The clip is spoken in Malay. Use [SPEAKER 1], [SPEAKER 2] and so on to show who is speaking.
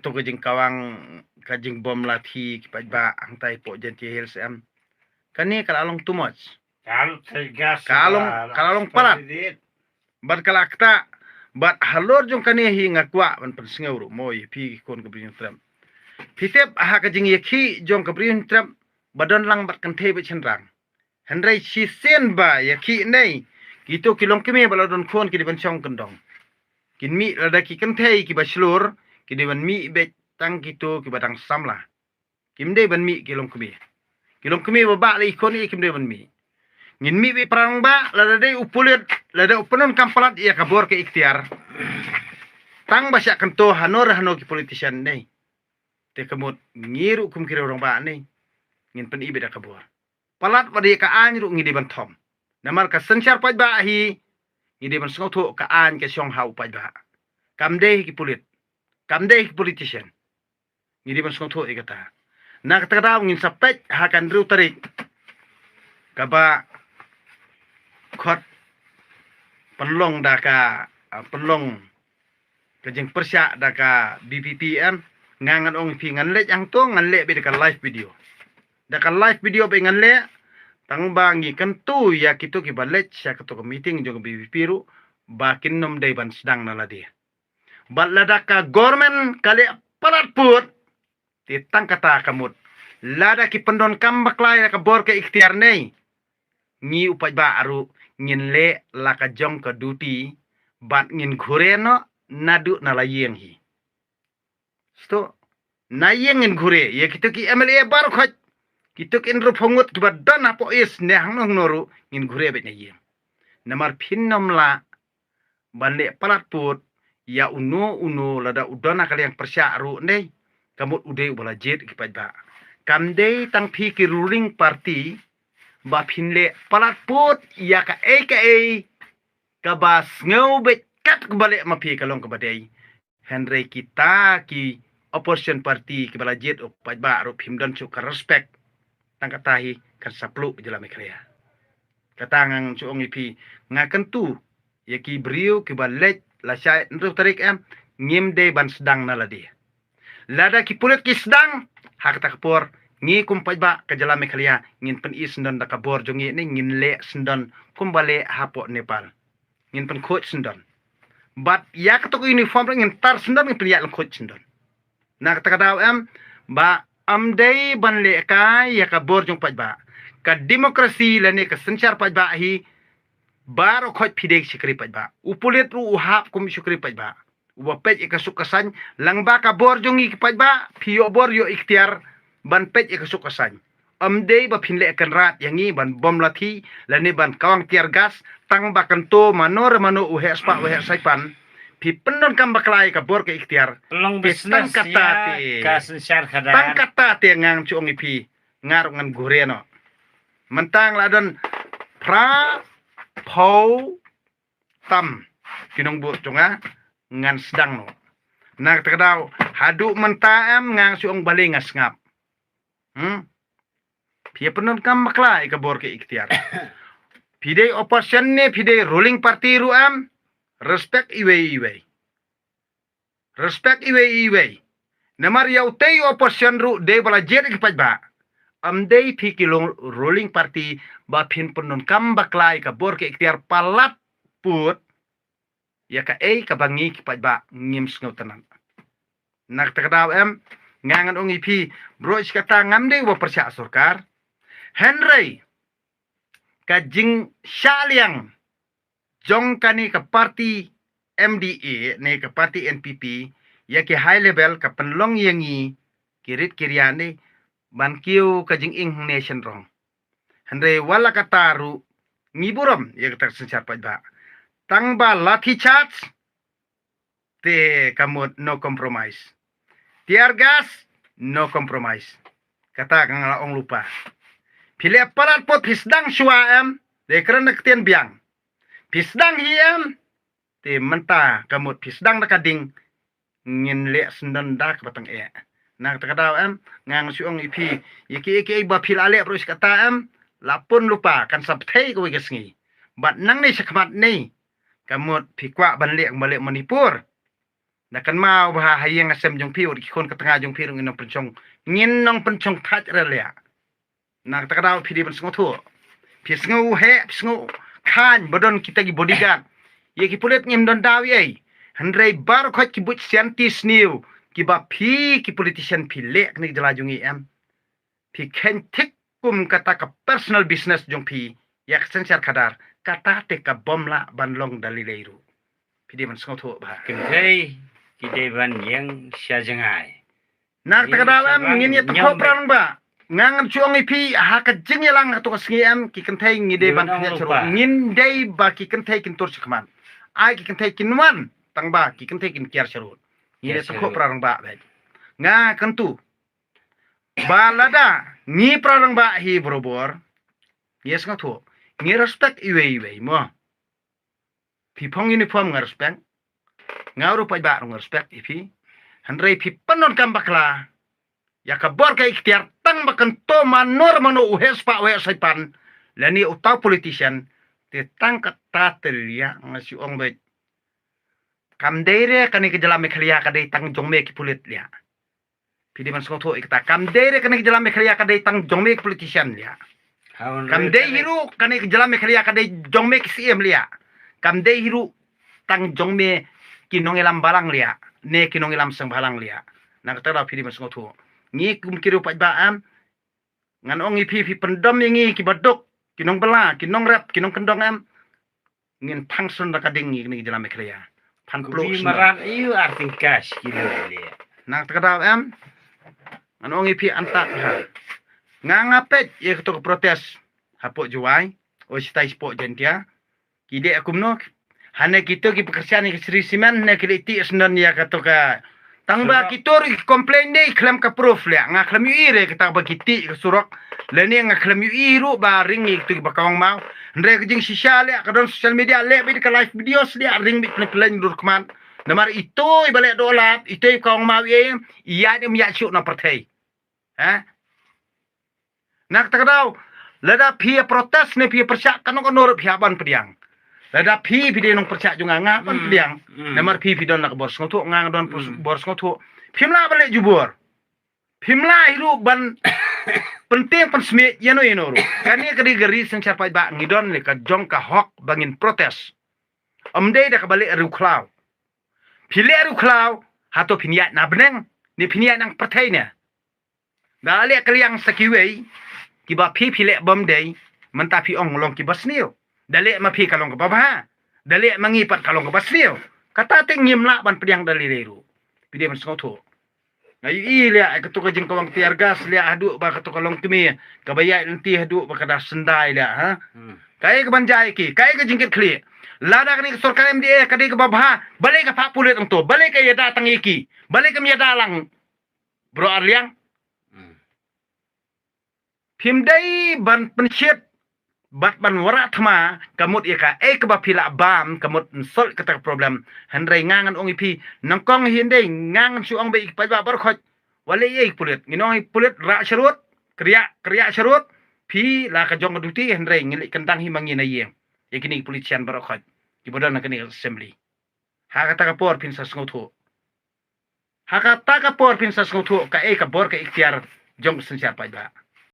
[SPEAKER 1] tu kajing kawang kajing bom lati kipat ba angtai po janti hills kani kalalong too much
[SPEAKER 2] Kalau tegas
[SPEAKER 1] kalalong palat bat kalakta bat halor jong kani hi ngakwa ban persingau mo pi kon kabrin tram pitep aha kajing yakhi jong kabrin tram badan lang bat kan thebe chenrang handrai si sen ba yakhi nei gitu kilong kime baladon kon ki ban chong kendong kin mi lada ki kan thei ki baslur ki de ban mi be tang gitu ki batang samla kim de ban mi kilong kime ba le ikon kim de ban mi ngin mi be perang ba lada de upulit lada upenon kampalat ia kabor ke ikhtiar tang basya kan to hanor ki politician nei te kemut ngiru kum kira orang ba nei ngin pen ibe da kabor palat wadi ka anru ngidi ban thom namar ka sensyar paj ba hi ngidi ban sngau tho ka an ke syong hau paj ba kamde ki pulit kamde ki politician ngidi ban sngau tho ikata na kata kata ngin sapet hakan ru tarik kaba khot penlong daka penlong kejeng persya daka BPPM ngangan ong pi ngan le yang to ngan le be daka live video be ngan le tang bangi kan tu ya kitu ki balet sya ketu ke meeting jong BPP ru bakin nom dai ban sedang nala dia bal ladaka government kale parat put titang kata kamut lada ki pendon kambak lai ka bor ke ikhtiar nei ngi upaj ba aru ngin le laka jong ka duty bat ngin ghureno nadu nalayeng hi sto nayeng ngin ghure ya kitu ki MLA bar khoj kitu ki inru phongut ki badan apo is ne hangnong noru ngin ghure be nayeng namar phinnom la bande palat put ya uno lada udona kali yang persya ru nei kamut ude bola jet ki paj ba kamde tang phi ki ruling party ba phinle palat put ya ka ka bas ngau be kat kebalik ma phi kalong kabadai Henry kita ki opposition party ki bala jet paj ba ru phimdan chu ka respect tang katahi kan saplu jela mekrea katangang chu ongi phi ngakan tu ya ki brio ki balek la syai nru tarik ngim de ban sedang naladi lada ki pulit ki sedang hak tak por ngi kum paj ba ka jela mekrea ngin pen is ndon da kabor jongi ni ngin le sendon kumbale hapo Nepal ngin pen coach sendon bat ya ketok uniform ngin tar sendon ngin pen ya coach sendon na kata kata ba amdei ban le ka ya ka bor jong paj ba ka demokrasi la ne ka senchar paj ba hi baro khoj phidek sikri paj ba upulit ru uhap kum sikri paj ba uba pej ka sukasan lang ba ka bor jong ik paj ba phio bor yo ikhtiar ban pej ka sukasan amdei ba phinle kan rat yangi ban bom lathi la ne ban kawang tiar gas tang ba kan to manor mano uhe spa uhe saipan pi pendon kam baklai ka bor ke ikhtiar
[SPEAKER 2] pelong bisnes ya kasensyar kadar
[SPEAKER 1] tang kata te ngang chuong ipi ngar ngan gureno mentang ladon pra phau tam kinong bu chunga ngan sedang no nak tekadau hadu mentaam ngang chuong balingas ngap pia pendon kam baklai ka bor ke ikhtiar pide opposition ne pide ruling party ru respect iwe namar yau tei opposition ru de bala jet ki paj ba amdei phi kilong ruling party ba phin penon kam baklai ka bor ke ikhtiar palat put ya ka ka bangi ki paj ba ngim sngo tanan nak takdaw ngangan ongi phi bro iskata ngamde wa persya surkar Henry ka jing syaliang jong kani ka party MDA ne ka party NPP ya ki high level ka penlong yangi kirit kiriane ban kiu ka jing ing nation rong Henry wala kataru ngiburam ya ka sensyar paj ba tang ba lathi charge te kamut no compromise tiar gas no compromise kata kang laong lupa pile parat pot hisdang shua de kerana ketien biang pisdang hiem te menta kamut pisdang nakading ngin le sendan dak batang nak takadaw ngang suong ipi iki ba pilale bro kata lapun lupa kan sabthai ko gesngi bat nang ni sakmat ni kamut pikwa ban le balik Manipur nak kan mau bah hayang asem jong pi ur kon ka tengah jong pi rong inong pencong ngin nong pencong thach relia nak ta kadau pi di ban sngo thu pi sngo he sngo khan bodon kita gi bodyguard ye ki pulet ngim don daw ye handrei bar khot ki but scientist new ki ba pi ki politician pi lek ni jala jungi em pi ken tik kum kata ka personal business jong pi yak sensar kadar kata te ka bomla banlong dalileiru pi di ban sngo thu ba
[SPEAKER 2] Kentai kita ban yang sia jengai.
[SPEAKER 1] nak ta kadau em ngin ye to prang ba ngangan chuang ipi ha ka jing yelang to sngi em ki kentai ngide ban khnya chro ngin dei ba ki kentai kin tur chkman ai ki kentai kin wan tang ba ki kentai kin kiar chro ngide to prang ba ba nga kentu balada ni prang ba hi brobor yes nga thu ngi respect iwe mo pi phong uniform nga respect nga ru pa ba nga respect ipi handrei pi panon kam bakla ya kabor ka ikhtiar tang makan to manor mano uhes pa we saipan lani utau politician te tang kata telia ngasi ong bet kam deire kani ke jalam mekhlia ka dei tang jongme ki pulit lia pidi man sotho ikta kam deire kani ke jalam mekhlia ka dei tang jongme ki politician lia kam dei hiru kani ke jalam mekhlia ka dei jongme ki CM lia kam dei hiru tang jongme ki nongelam balang lia ne ki nongelam sang balang lia nak ta pidi man sotho ngi kum kiru pa baam ngan ong ipi pendom ngi ki baduk kinong bela kinong rap kinong kendong am ngin pangsun da kading ni jalan mekhlia pan plo
[SPEAKER 2] maran iu arting cash kilo le
[SPEAKER 1] nang takadaw am ngan ong ipi anta ngangapet ye ketok protes hapo juai o sitai spo jentia kide akumno hane kito ki pekerjaan ni Sri Simen ne kiliti senan ya katoka tangba kitor komplain dei klaim ka proof le nga klaim yu ire kita ba kiti ka surok leni nga klaim yu iru ba ring itu ba kawang mau ndre ka jing shisha le ka don social media le bi ka live videos le ring bi plan dur kman namar itu ibale dolat itu kawang mau ye iya dem ya chu na partai ha nak takadaw lada pia protes ne pia persyak kanong kanor pia ban pediang lada pi pide nong percak junga nga pan pediang namar pi don nak bor ngotu ngang don bor ngotu pimla balik jubur pimla hiru ban penting pan sme yano ino ru kani kadi geri sing charpai ba ngidon le ka jong ka hok bangin protes amdei da ka balik ru klau pile ru klau hato pinyat na beneng ni pinyat nang partai ne da le kliang sakiwei kiba pi pile bom dei mentapi ong long ki basnio dalik mapi kalong ke bawah dalik mengipat kalong ke basnio kata ting ngimla ban pediang dalileru pide man skoto na i le ai ketuk jing kawang tiar gas le adu ba ketuk kalong timi kabaya nanti adu ba kada sendai le ha kai ke banjai ki kai ke jingkit kli lada kani sarkar MDA kadi ke bawah balik ke pak pulit untuk balik ke yada tang iki balik ke yada lang bro arliang pimdai ban pensiet bat ban warak thma kamut ika kebapila bam kamut sol kata problem handrai ngangan ong ipi nangkong hindai ngangan su ong baik pa bar khot wale ye pulit nginong pulit ra sharut kriya sharut pi la ka jong duti handrai ngilik kentang himangi na yeng yakini politician bar khot kibodan nakani assembly ha kata ka por pin sa sngotu ha kata ka por pin sa sngotu ka ka bor ka ikhtiar jong sensiar pa ba